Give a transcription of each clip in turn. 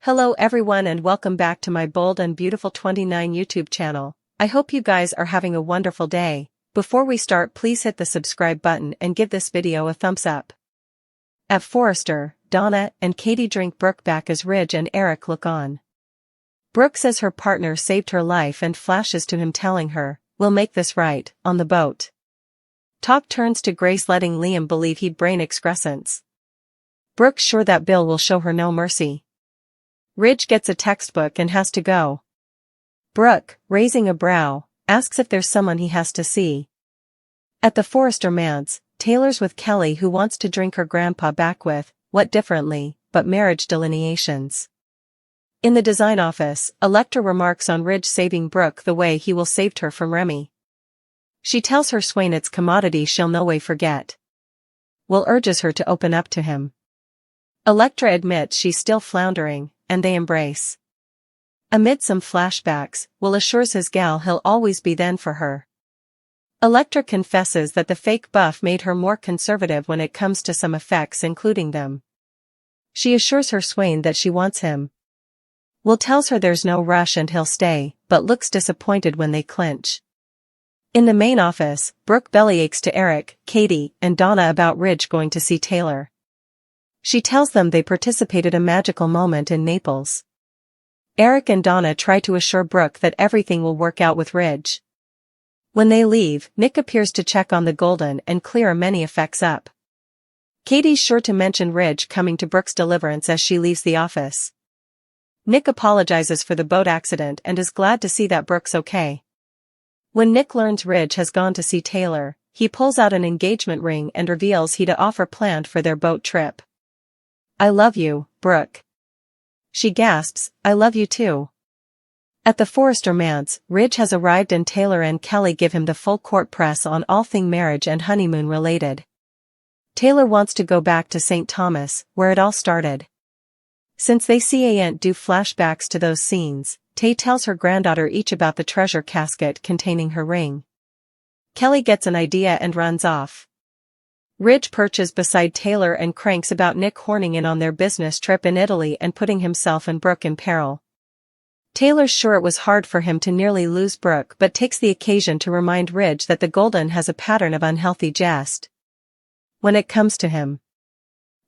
Hello everyone and welcome back to my Bold and Beautiful 29 YouTube channel. I hope you guys are having a wonderful day. Before we start, please hit the subscribe button and give this video a thumbs up. At Forrester, Donna and Katie drink Brooke back as Ridge and Eric look on. Brooke says her partner saved her life and flashes to him telling her, "We'll make this right," on the boat. Talk turns to Grace letting Liam believe he'd brain excrescence. Brooke's sure that Bill will show her no mercy. Ridge gets a textbook and has to go. Brooke, raising a brow, asks if there's someone he has to see. At the Forrester manse, Taylor's with Kelly who wants to drink her grandpa back with, what differently, but marriage delineations. In the design office, Electra remarks on Ridge saving Brooke the way he will saved her from Remy. She tells her swain it's commodity she'll no way forget. Will urges her to open up to him. Electra admits she's still floundering, and they embrace. Amid some flashbacks, Will assures his gal he'll always be then for her. Electra confesses that the fake buff made her more conservative when it comes to some effects including them. She assures her swain that she wants him. Will tells her there's no rush and he'll stay, but looks disappointed when they clinch. In the main office, Brooke bellyaches to Eric, Katie, and Donna about Ridge going to see Taylor. She tells them they participated in a magical moment in Naples. Eric and Donna try to assure Brooke that everything will work out with Ridge. When they leave, Nick appears to check on the golden and clear many effects up. Katie's sure to mention Ridge coming to Brooke's deliverance as she leaves the office. Nick apologizes for the boat accident and is glad to see that Brooke's okay. When Nick learns Ridge has gone to see Taylor, he pulls out an engagement ring and reveals he'd a offer planned for their boat trip. "I love you, Brooke." She gasps, "I love you too." At the Forrester manse, Ridge has arrived and Taylor and Kelly give him the full court press on all thing marriage and honeymoon related. Taylor wants to go back to St. Thomas, where it all started. Since they see Aunt do flashbacks to those scenes, Tay tells her granddaughter each about the treasure casket containing her ring. Kelly gets an idea and runs off. Ridge perches beside Taylor and cranks about Nick horning in on their business trip in Italy and putting himself and Brooke in peril. Taylor's sure it was hard for him to nearly lose Brooke but takes the occasion to remind Ridge that the Golden has a pattern of unhealthy jest. When it comes to him,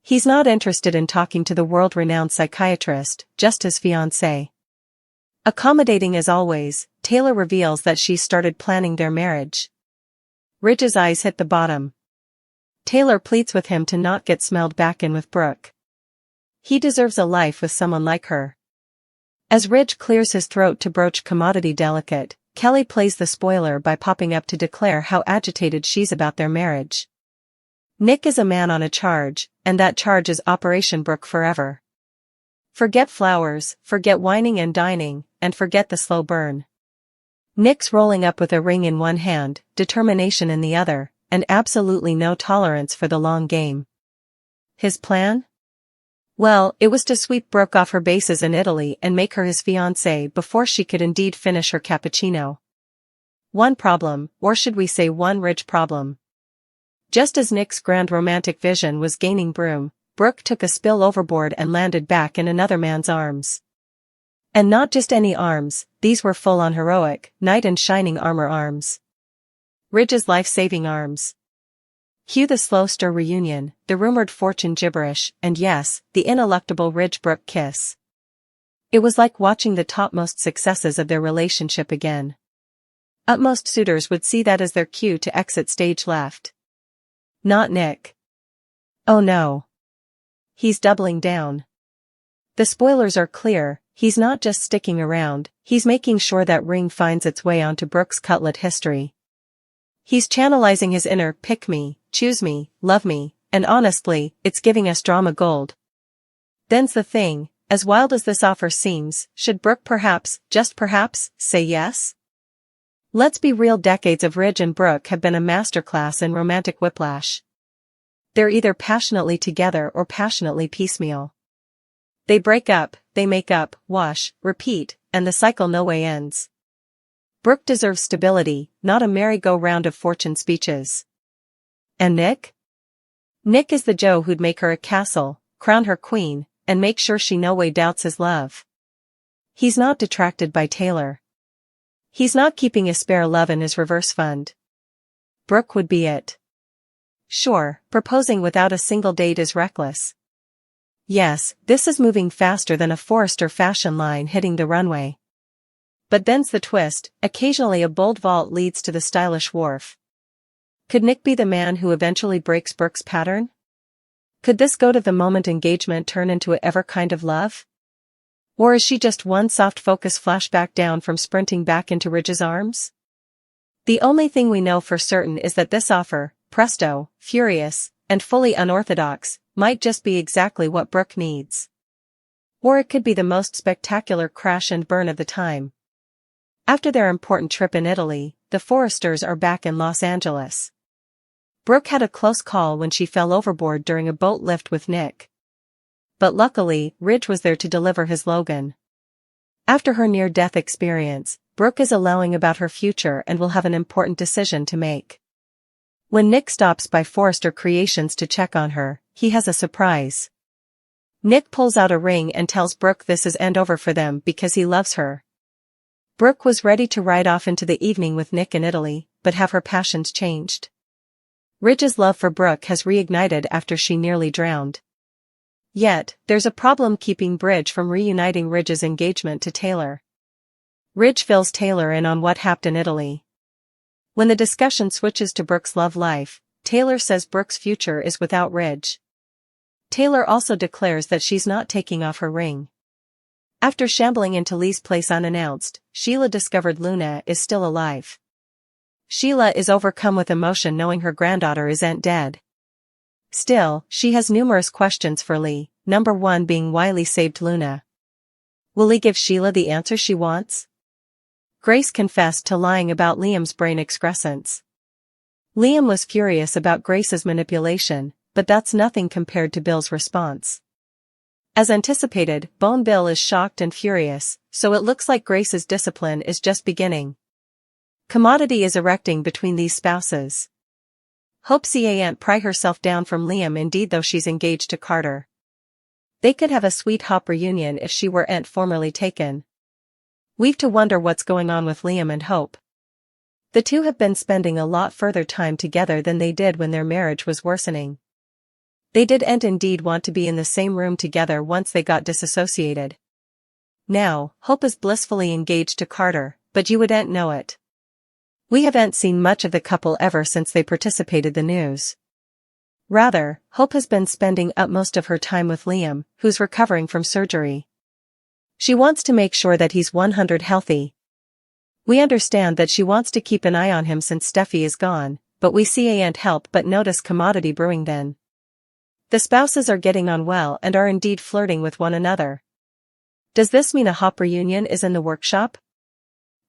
he's not interested in talking to the world-renowned psychiatrist, just his fiancée. Accommodating as always, Taylor reveals that she's started planning their marriage. Ridge's eyes hit the bottom. Taylor pleads with him to not get smelled back in with Brooke. He deserves a life with someone like her. As Ridge clears his throat to broach commodity delicate, Kelly plays the spoiler by popping up to declare how agitated she's about their marriage. Nick is a man on a charge, and that charge is Operation Brooke forever. Forget flowers, forget whining and dining, and forget the slow burn. Nick's rolling up with a ring in one hand, determination in the other, and absolutely no tolerance for the long game. His plan? Well, it was to sweep Brooke off her bases in Italy and make her his fiancée before she could indeed finish her cappuccino. One problem, or should we say one Ridge problem. Just as Nick's grand romantic vision was gaining broom, Brooke took a spill overboard and landed back in another man's arms. And not just any arms, these were full-on heroic, knight in shining armor arms. Ridge's life-saving arms. Cue the slow stir reunion, the rumored fortune gibberish, and yes, the ineluctable Ridge-Brooke kiss. It was like watching the topmost successes of their relationship again. Utmost suitors would see that as their cue to exit stage left. Not Nick. Oh no. He's doubling down. The spoilers are clear, he's not just sticking around, he's making sure that ring finds its way onto Brooke's cutlet history. He's channelizing his inner, pick me, choose me, love me, and honestly, it's giving us drama gold. Then's the thing, as wild as this offer seems, should Brooke perhaps, just perhaps, say yes? Let's be real, decades of Ridge and Brooke have been a masterclass in romantic whiplash. They're either passionately together or passionately piecemeal. They break up, they make up, wash, repeat, and the cycle no way ends. Brooke deserves stability, not a merry-go-round of fortune speeches. And Nick? Nick is the Joe who'd make her a castle, crown her queen, and make sure she no way doubts his love. He's not detracted by Taylor. He's not keeping a spare love in his reverse fund. Brooke would be it. Sure, proposing without a single date is reckless. Yes, this is moving faster than a Forrester fashion line hitting the runway. But then's the twist, occasionally a bold vault leads to the stylish wharf. Could Nick be the man who eventually breaks Brooke's pattern? Could this go to the moment engagement turn into a ever kind of love? Or is she just one soft focus flashback down from sprinting back into Ridge's arms? The only thing we know for certain is that this offer, presto, furious, and fully unorthodox, might just be exactly what Brooke needs. Or it could be the most spectacular crash and burn of the time. After their important trip in Italy, the Forresters are back in Los Angeles. Brooke had a close call when she fell overboard during a boat lift with Nick. But luckily, Ridge was there to deliver his Logan. After her near-death experience, Brooke is allowing about her future and will have an important decision to make. When Nick stops by Forrester Creations to check on her, he has a surprise. Nick pulls out a ring and tells Brooke this is end over for them because he loves her. Brooke was ready to ride off into the evening with Nick in Italy, but have her passions changed? Ridge's love for Brooke has reignited after she nearly drowned. Yet, there's a problem keeping Bridge from reuniting Ridge's engagement to Taylor. Ridge fills Taylor in on what happened in Italy. When the discussion switches to Brooke's love life, Taylor says Brooke's future is without Ridge. Taylor also declares that she's not taking off her ring. After shambling into Lee's place unannounced, Sheila discovered Luna is still alive. Sheila is overcome with emotion knowing her granddaughter isn't dead. Still, she has numerous questions for Lee, number one being why Lee saved Luna. Will Lee give Sheila the answer she wants? Grace confessed to lying about Liam's brain excrescence. Liam was furious about Grace's manipulation, but that's nothing compared to Bill's response. As anticipated, Bone Bill is shocked and furious, so it looks like Grace's discipline is just beginning. Commodity is erecting between these spouses. Hope can't pry herself down from Liam indeed though she's engaged to Carter. They could have a sweet hop reunion if she weren't formally taken. We've to wonder what's going on with Liam and Hope. The two have been spending a lot further time together than they did when their marriage was worsening. They did and indeed want to be in the same room together once they got disassociated. Now, Hope is blissfully engaged to Carter, but you wouldn't know it. We haven't seen much of the couple ever since they participated in the news. Rather, Hope has been spending up most of her time with Liam, who's recovering from surgery. She wants to make sure that he's 100% healthy. We understand that she wants to keep an eye on him since Steffi is gone, but we can't help but notice commodity brewing then. The spouses are getting on well and are indeed flirting with one another. Does this mean a Hop reunion is in the workshop?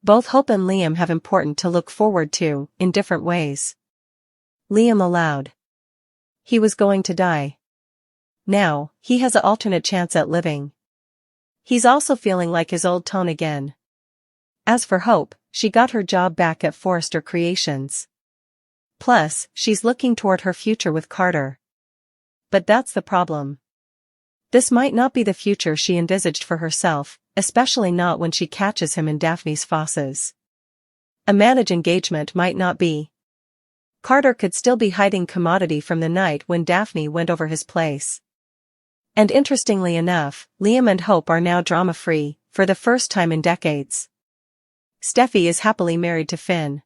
Both Hope and Liam have important to look forward to, in different ways. Liam aloud. He was going to die. Now, he has an alternate chance at living. He's also feeling like his old tone again. As for Hope, she got her job back at Forrester Creations. Plus, she's looking toward her future with Carter. But that's the problem. This might not be the future she envisaged for herself, especially not when she catches him in Daphne's fauces. A managed engagement might not be. Carter could still be hiding commodity from the night when Daphne went over his place. And interestingly enough, Liam and Hope are now drama-free, for the first time in decades. Steffi is happily married to Finn.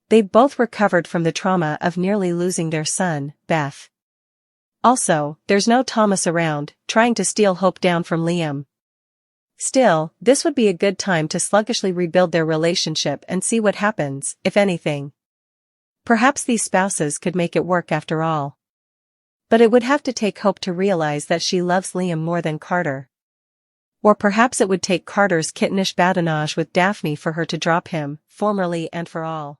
They've both recovered from the trauma of nearly losing their son, Beth. Also, there's no Thomas around, trying to steal Hope down from Liam. Still, this would be a good time to sluggishly rebuild their relationship and see what happens, if anything. Perhaps these spouses could make it work after all. But it would have to take Hope to realize that she loves Liam more than Carter. Or perhaps it would take Carter's kittenish badinage with Daphne for her to drop him, formerly and for all.